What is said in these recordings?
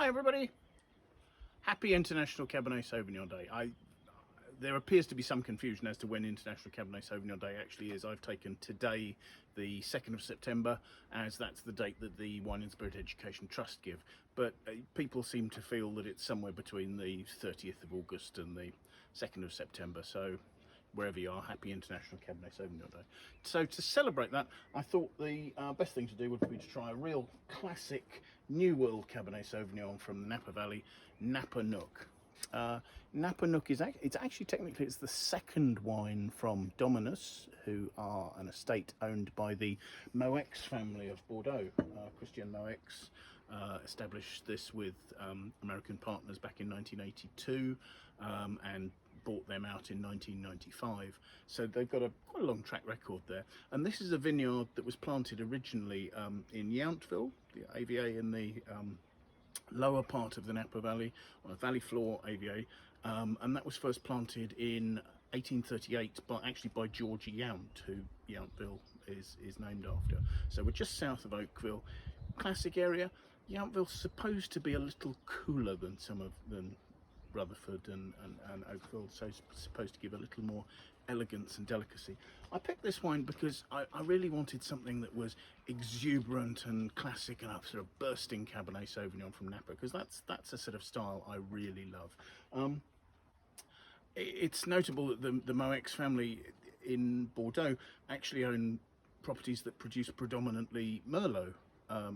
Hi everybody, happy International Cabernet Sauvignon Day. There appears to be some confusion as to when International Cabernet Sauvignon Day actually is. I've taken today, the 2nd of September, as that's the date that the Wine and Spirit Education Trust give. But people seem to feel that it's somewhere between the 30th of August and the 2nd of September. So wherever you are, happy International Cabernet Sauvignon Day. So to celebrate that, I thought the best thing to do would be to try a real classic New World Cabernet Sauvignon from the Napa Valley, Napanook. Napanook is actually technically it's the second wine from Dominus, who are an estate owned by the Moueix family of Bordeaux. Christian Moueix established this with American partners back in 1982 and bought them out in 1995. So they've got quite a long track record there. And this is a vineyard that was planted originally in Yountville, the AVA in the lower part of the Napa Valley, on a valley floor AVA, and that was first planted in 1838 by George Yount, who Yountville is named after. So we're just south of Oakville, classic area. Yountville's supposed to be a little cooler than than Rutherford and Oakville, so it's supposed to give a little more elegance and delicacy. I picked this wine because I really wanted something that was exuberant and classic and a sort of bursting Cabernet Sauvignon from Napa, because that's a sort of style I really love. It's notable that the Moueix family in Bordeaux actually own properties that produce predominantly Merlot.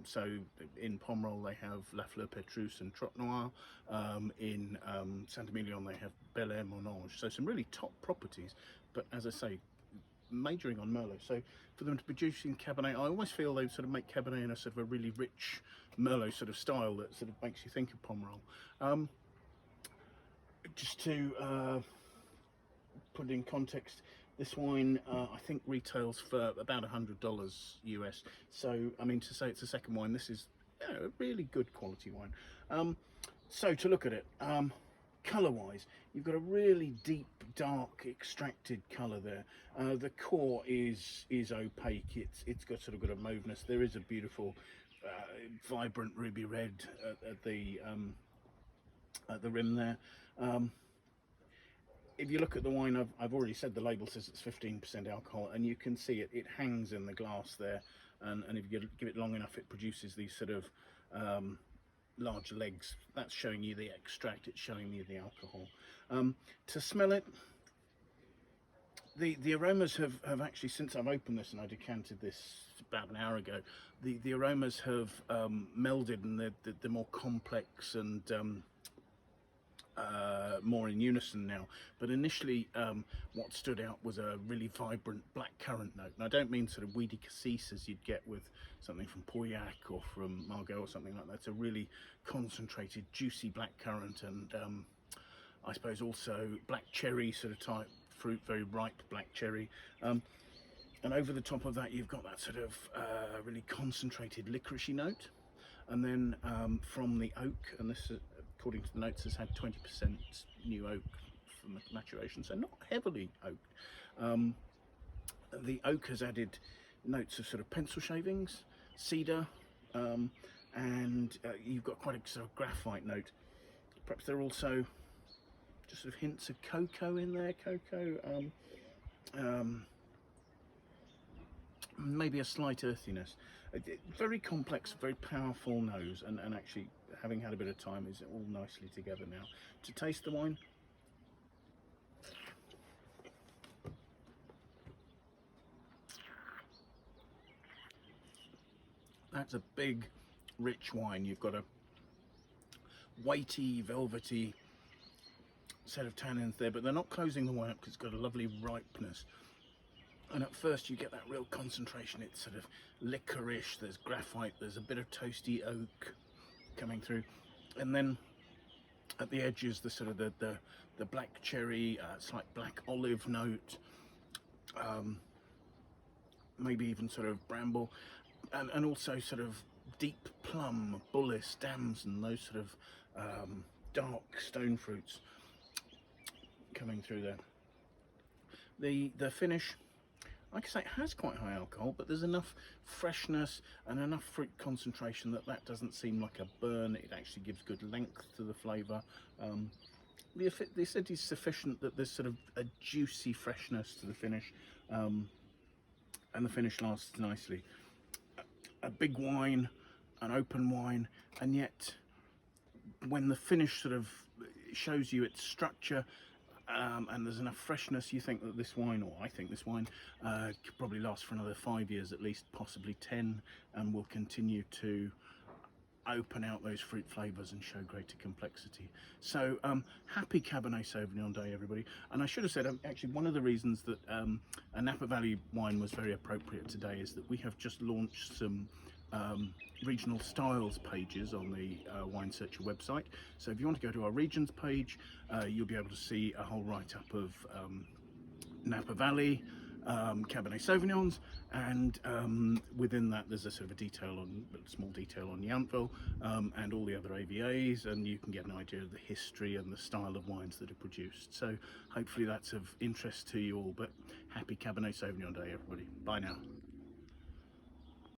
So in Pomerol they have La Fleur Petrus and Trot Noir. In Saint-Emilion they have Bel Air Monange. So some really top properties, but as I say, majoring on Merlot. So for them to produce in Cabernet, I always feel they sort of make Cabernet in a sort of a really rich Merlot sort of style that sort of makes you think of Pomerol. Just to put it in context, this wine I think retails for about $100 US. So I mean, to say it's a second wine, this is a really good quality wine. So to look at it, colour wise, you've got a really deep dark extracted colour there. The core is opaque. It's got sort of got a mauveness. There is a beautiful vibrant ruby red at the rim there. If you look at the wine, I've already said the label says it's 15% alcohol, and you can see it hangs in the glass there, and if you give it long enough, it produces these sort of large legs. That's showing you the extract, it's showing you the alcohol. To smell it, the aromas have actually, since I've opened this and I decanted this about an hour ago, the aromas have melded, and they're more complex and more in unison now. But initially what stood out was a really vibrant black currant note, and I don't mean sort of weedy cassis as you'd get with something from Pauillac or from Margaux or something like that. It's a really concentrated juicy black currant, and I suppose also black cherry sort of type fruit, very ripe black cherry, and over the top of that you've got that sort of really concentrated licoricey note. And then from the oak, and this according to the notes has had 20% new oak from the maturation, so not heavily oaked. The oak has added notes of sort of pencil shavings, cedar, and you've got quite a sort of graphite note. Perhaps there are also just sort of hints of cocoa in there, maybe a slight earthiness. Very complex, very powerful nose, and actually, having had a bit of time, is all nicely together now. To taste the wine, that's a big, rich wine. You've got a weighty, velvety set of tannins there, but they're not closing the wine up because it's got a lovely ripeness. And at first you get that real concentration. It's sort of licorice, there's graphite, there's a bit of toasty oak coming through, and then at the edges the sort of the black cherry, slight black olive note, maybe even sort of bramble, and also sort of deep plum, bullace, damson, those sort of dark stone fruits coming through there. The finish, like I say, it has quite high alcohol, but there's enough freshness and enough fruit concentration that doesn't seem like a burn. It actually gives good length to the flavour. The acidity is sufficient that there's sort of a juicy freshness to the finish, and the finish lasts nicely. A big wine, an open wine, and yet when the finish sort of shows you its structure, and there's enough freshness, you think that this wine, or I think this wine, could probably last for another 5 years at least, possibly 10, and will continue to open out those fruit flavours and show greater complexity. So happy Cabernet Sauvignon Day, everybody. And I should have said, actually, one of the reasons that a Napa Valley wine was very appropriate today is that we have just launched some regional styles pages on the winesearcher website. So if you want to go to our regions page, you'll be able to see a whole write-up of Napa Valley Cabernet Sauvignons, and within that there's a sort of a small detail on Yountville, and all the other AVAs, and you can get an idea of the history and the style of wines that are produced. So hopefully that's of interest to you all. But happy Cabernet Sauvignon Day, everybody. Bye now.